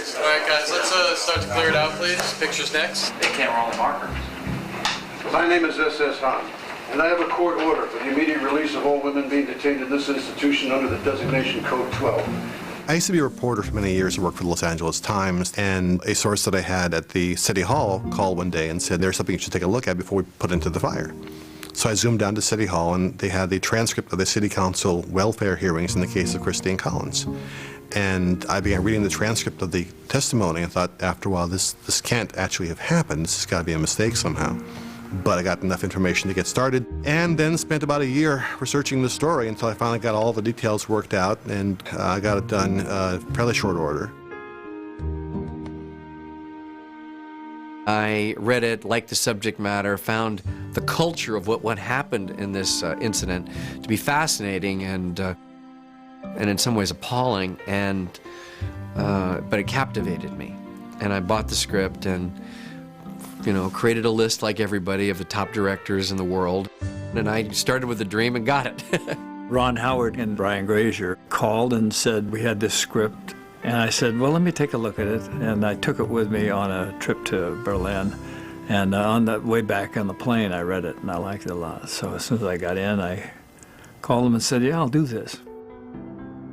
All right, guys, let's start to clear it out, please. Pictures next. They can't roll the markers. My name is S.S. Hahn, and I have a court order for the immediate release of all women being detained in this institution under the designation Code 12. I used to be a reporter for many years. I worked for the Los Angeles Times, and a source that I had at the City Hall called one day and said, there's something you should take a look at before we put into the fire. So I zoomed down to City Hall, and they had the transcript of the City Council welfare hearings in the case of Christine Collins. And I began reading the transcript of the testimony and thought, after a while, this can't actually have happened. This has got to be a mistake somehow. But I got enough information to get started, and then spent about a year researching the story until I finally got all the details worked out, and I got it done fairly short order. I read it, liked the subject matter, found the culture of what happened in this incident to be fascinating and in some ways appalling, but it captivated me. And I bought the script and, you know, created a list like everybody of the top directors in the world. And I started with a dream and got it. Ron Howard and Brian Grazer called and said we had this script. And I said, well, let me take a look at it. And I took it with me on a trip to Berlin. And on the way back on the plane, I read it, and I liked it a lot. So as soon as I got in, I called them and said, yeah, I'll do this.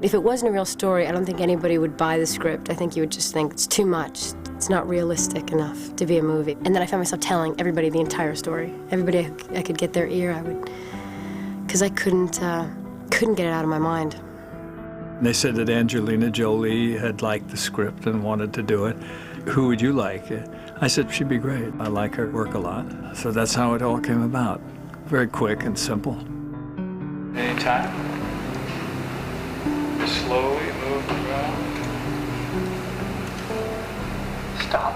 If it wasn't a real story, I don't think anybody would buy the script. I think you would just think it's too much. It's not realistic enough to be a movie. And then I found myself telling everybody the entire story. Everybody I could get their ear, I would, because I couldn't get it out of my mind. They said that Angelina Jolie had liked the script and wanted to do it. Who would you like? I said, she'd be great. I like her work a lot. So that's how it all came about. Very quick and simple. Anytime. Just slowly move around. Stop.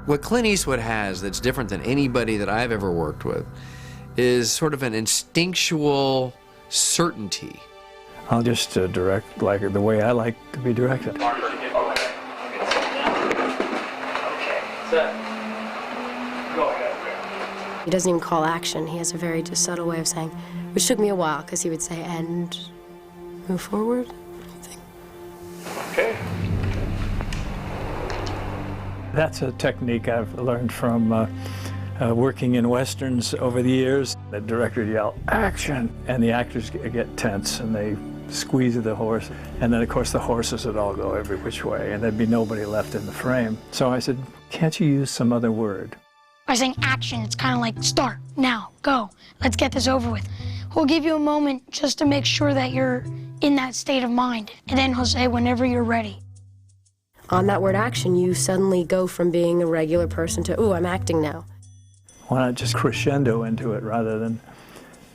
What Clint Eastwood has that's different than anybody that I've ever worked with is sort of an instinctual certainty. I'll just direct like the way I like to be directed. Marker. Okay. Set. Go ahead. He doesn't even call action. He has a very just subtle way of saying, which took me a while, because he would say, and move forward. Okay. That's a technique I've learned from working in Westerns over the years. The director would yell, action, and the actors get tense and they squeeze the horse. And then, of course, the horses would all go every which way, and there'd be nobody left in the frame. So I said, can't you use some other word? By saying action, it's kind of like start, now, go. Let's get this over with. We'll give you a moment just to make sure that you're in that state of mind. And then he'll say, whenever you're ready. On that word action, you suddenly go from being a regular person to, ooh, I'm acting now. Why not just crescendo into it rather than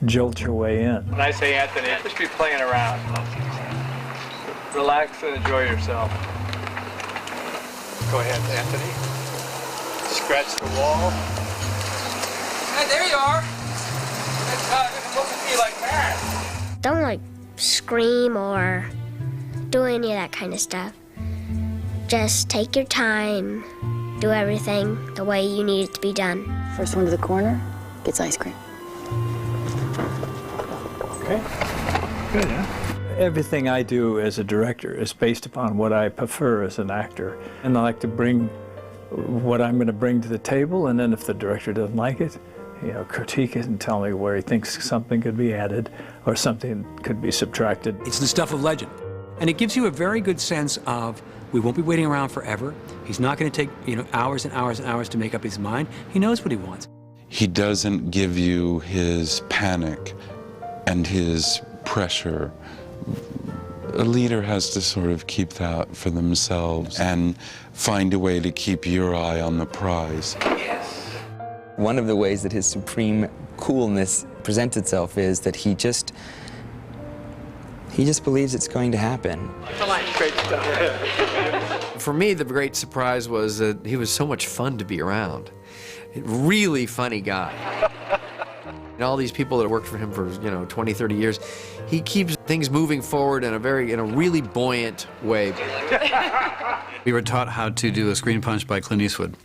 jolt your way in? When I say Anthony, just be playing around. Relax and enjoy yourself. Go ahead, Anthony. Scratch the wall. Hey, there you are. It's supposed to be like that. Don't like scream or do any of that kind of stuff. Just take your time, do everything the way you need it to be done. First one to the corner gets ice cream. Okay. Good, huh? Everything I do as a director is based upon what I prefer as an actor. And I like to bring what I'm going to bring to the table, and then if the director doesn't like it, you know, critique it and tell me where he thinks something could be added or something could be subtracted. It's the stuff of legend. And it gives you a very good sense of, we won't be waiting around forever. He's not going to take, you know, hours and hours and hours to make up his mind. He knows what he wants. He doesn't give you his panic and his pressure. A leader has to sort of keep that for themselves and find a way to keep your eye on the prize. Yes. One of the ways that his supreme coolness presents itself is that he just believes it's going to happen. Great stuff. For me, the great surprise was that he was so much fun to be around. Really funny guy. And all these people that worked for him for, 20, 30 years, he keeps things moving forward in a really buoyant way. We were taught how to do a screen punch by Clint Eastwood,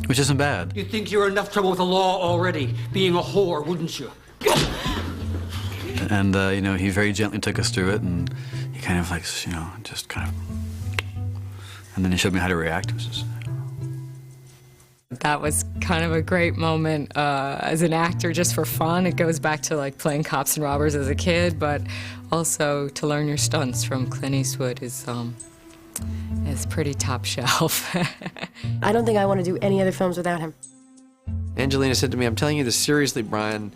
which isn't bad. You'd think you're enough trouble with the law already, being a whore, wouldn't you? And, he very gently took us through it, and he kind of just kind of, And then he showed me how to react. It was just, that was kind of a great moment as an actor, just for fun. It goes back to like playing cops and robbers as a kid, but also to learn your stunts from Clint Eastwood is pretty top shelf. I don't think I want to do any other films without him. Angelina said to me, "I'm telling you this seriously, Brian,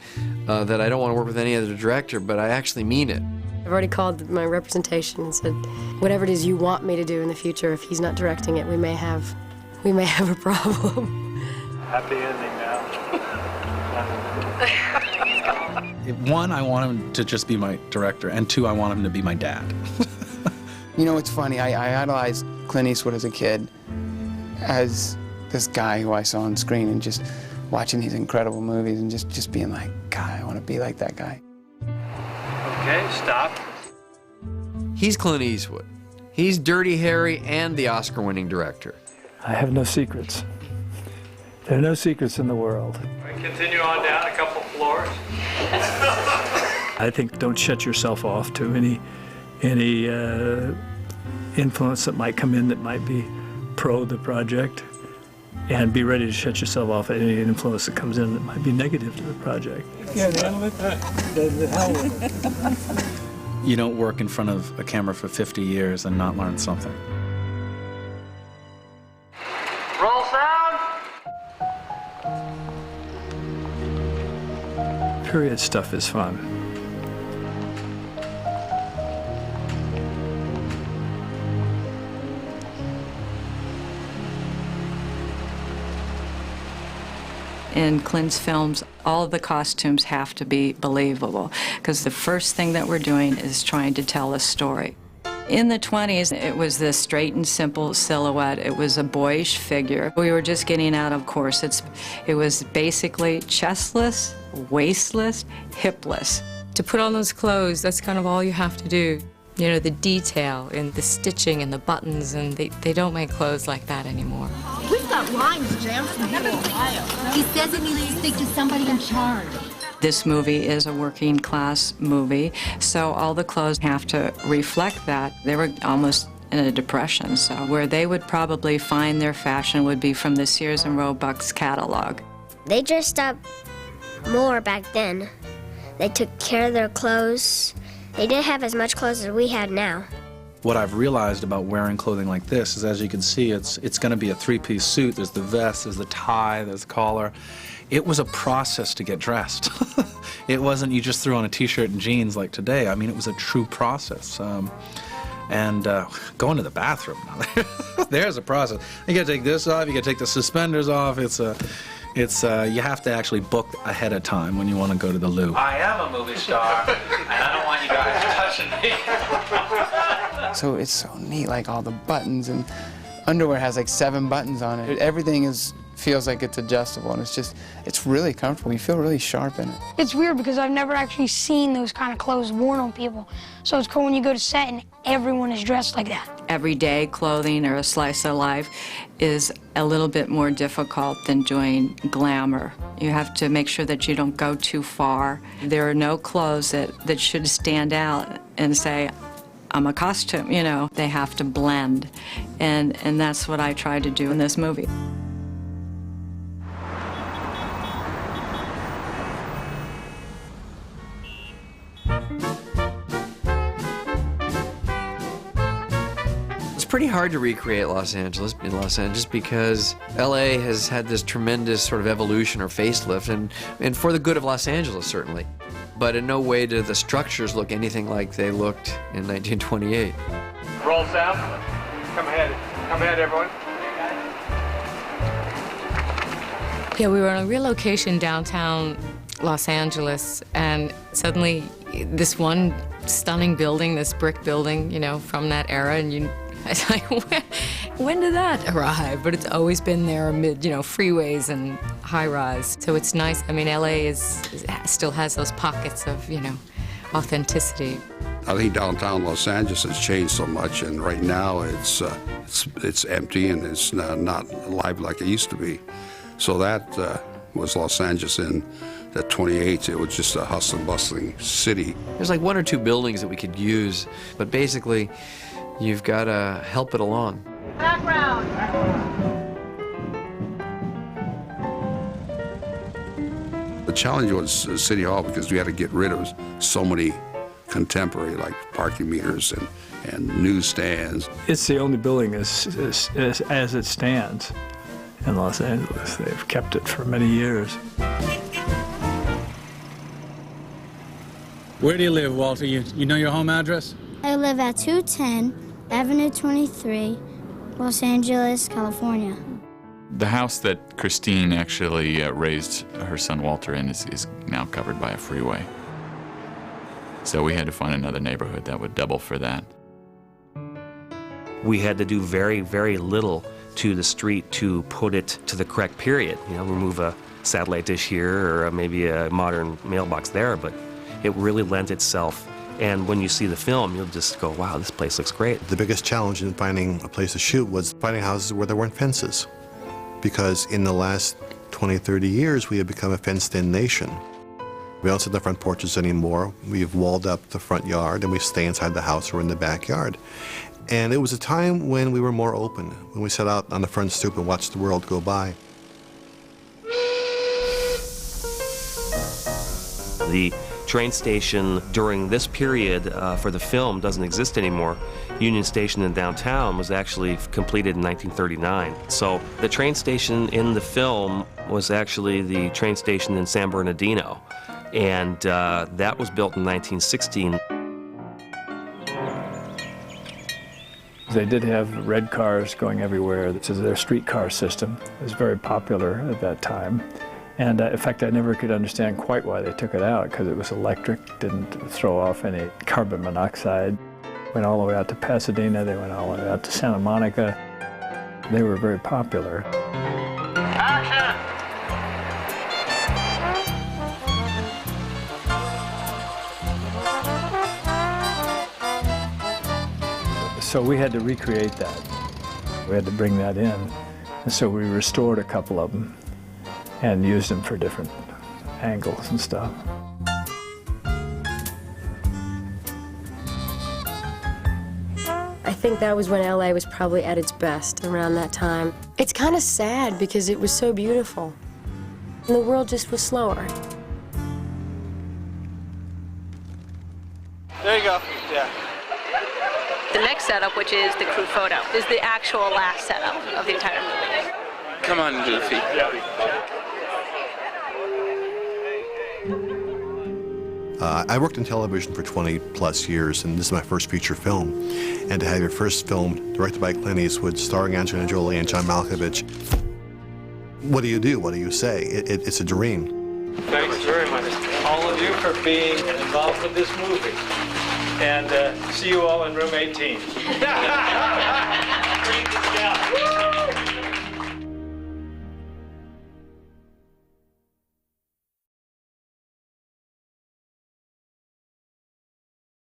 that I don't want to work with any other director, but I actually mean it." I've already called my representation and said, whatever it is you want me to do in the future, if he's not directing it, we may have a problem. Happy ending now. One, I want him to just be my director, and two, I want him to be my dad. You know, it's funny, I idolized Clint Eastwood as a kid, as this guy who I saw on screen, and just watching these incredible movies and just being like, God, I want to be like that guy. Okay, stop. He's Clint Eastwood. He's Dirty Harry and the Oscar-winning director. I have no secrets. There are no secrets in the world. Continue on down a couple floors. I think don't shut yourself off to any influence that might come in that might be pro the project, and be ready to shut yourself off at any influence that comes in that might be negative to the project. Yeah, handle it. The hell with it. You don't work in front of a camera for 50 years and not learn something. Roll sound. Period stuff is fun. In Clint's films, all of the costumes have to be believable, because the first thing that we're doing is trying to tell a story. In the 20s, it was this straight and simple silhouette. It was a boyish figure. We were just getting out of corsets. It was basically chestless, waistless, hipless. To put on those clothes, that's kind of all you have to do. You know, the detail and the stitching and the buttons, and they don't make clothes like that anymore. We've got lines jammed from here to Ohio. He says it needs to stick to somebody in charge. This movie is a working class movie, so all the clothes have to reflect that. They were almost in a depression, so where they would probably find their fashion would be from the Sears and Roebuck's catalog. They dressed up more back then. They took care of their clothes. They didn't have as much clothes as we have now. What I've realized about wearing clothing like this is, as you can see, it's going to be a three-piece suit. There's the vest, there's the tie, there's the collar. It was a process to get dressed. It wasn't you just threw on a t-shirt and jeans like today. I mean, it was a true process. Going to the bathroom, there's a process. You got to take this off, you got to take the suspenders off. You have to actually book ahead of time when you want to go to the loo. I am a movie star, and I don't want you guys touching me. So it's so neat, like all the buttons, and underwear has like 7 buttons on it. Everything feels like it's adjustable, and it's really comfortable. You feel really sharp in it. It's weird because I've never actually seen those kind of clothes worn on people. So it's cool when you go to set and everyone is dressed like that. Everyday clothing or a slice of life is a little bit more difficult than doing glamour. You have to make sure that you don't go too far. There are no clothes that should stand out and say, I'm a costume, you know. They have to blend, and that's what I tried to do in this movie. It's pretty hard to recreate Los Angeles because LA has had this tremendous sort of evolution or facelift, and for the good of Los Angeles, certainly. But in no way do the structures look anything like they looked in 1928. Roll sound. Come ahead, everyone. Yeah, we were on a real location downtown Los Angeles, and suddenly this one stunning building, this brick building, you know, from that era, and I was like, when did that arrive? But it's always been there amid, you know, freeways and high-rise. So it's nice. I mean, LA still has those pockets of, you know, authenticity. I think downtown Los Angeles has changed so much, and right now it's empty and it's not alive like it used to be. So that was Los Angeles in the 28. It was just a hustling, bustling city. There's like 1 or 2 buildings that we could use, but basically, you've got to help it along. Background. The challenge was City Hall because we had to get rid of so many contemporary, like parking meters and newsstands. It's the only building as it stands in Los Angeles. They've kept it for many years. Where do you live, Walter? You know your home address? I live at 210 Avenue 23, Los Angeles, California. The house that Christine actually raised her son Walter in is now covered by a freeway. So we had to find another neighborhood that would double for that. We had to do very, very little to the street to put it to the correct period. You know, remove a satellite dish here or maybe a modern mailbox there, but it really lent itself. And when you see the film, you'll just go, wow, this place looks great. The biggest challenge in finding a place to shoot was finding houses where there weren't fences. Because in the last 20, 30 years, we have become a fenced-in nation. We don't sit in the front porches anymore. We've walled up the front yard, and we stay inside the house or in the backyard. And it was a time when we were more open, when we sat out on the front stoop and watched the world go by. The train station during this period for the film doesn't exist anymore. Union Station in downtown was actually completed in 1939. So the train station in the film was actually the train station in San Bernardino. And that was built in 1916. They did have red cars going everywhere. This is their streetcar system. It was very popular at that time. And in fact, I never could understand quite why they took it out, because it was electric, didn't throw off any carbon monoxide. Went all the way out to Pasadena, they went all the way out to Santa Monica. They were very popular. Action! So we had to recreate that. We had to bring that in. And so we restored a couple of them and used them for different angles and stuff. I think that was when LA was probably at its best, around that time. It's kind of sad because it was so beautiful. And the world just was slower. There you go. Yeah. The next setup, which is the crew photo, is the actual last setup of the entire movie. Come on, Goofy. I worked in television for 20-plus years, and this is my first feature film. And to have your first film directed by Clint Eastwood, starring Angelina Jolie and John Malkovich, what do you do? What do you say? It's a dream. Thanks very much, all of you, for being involved with this movie. And see you all in room 18.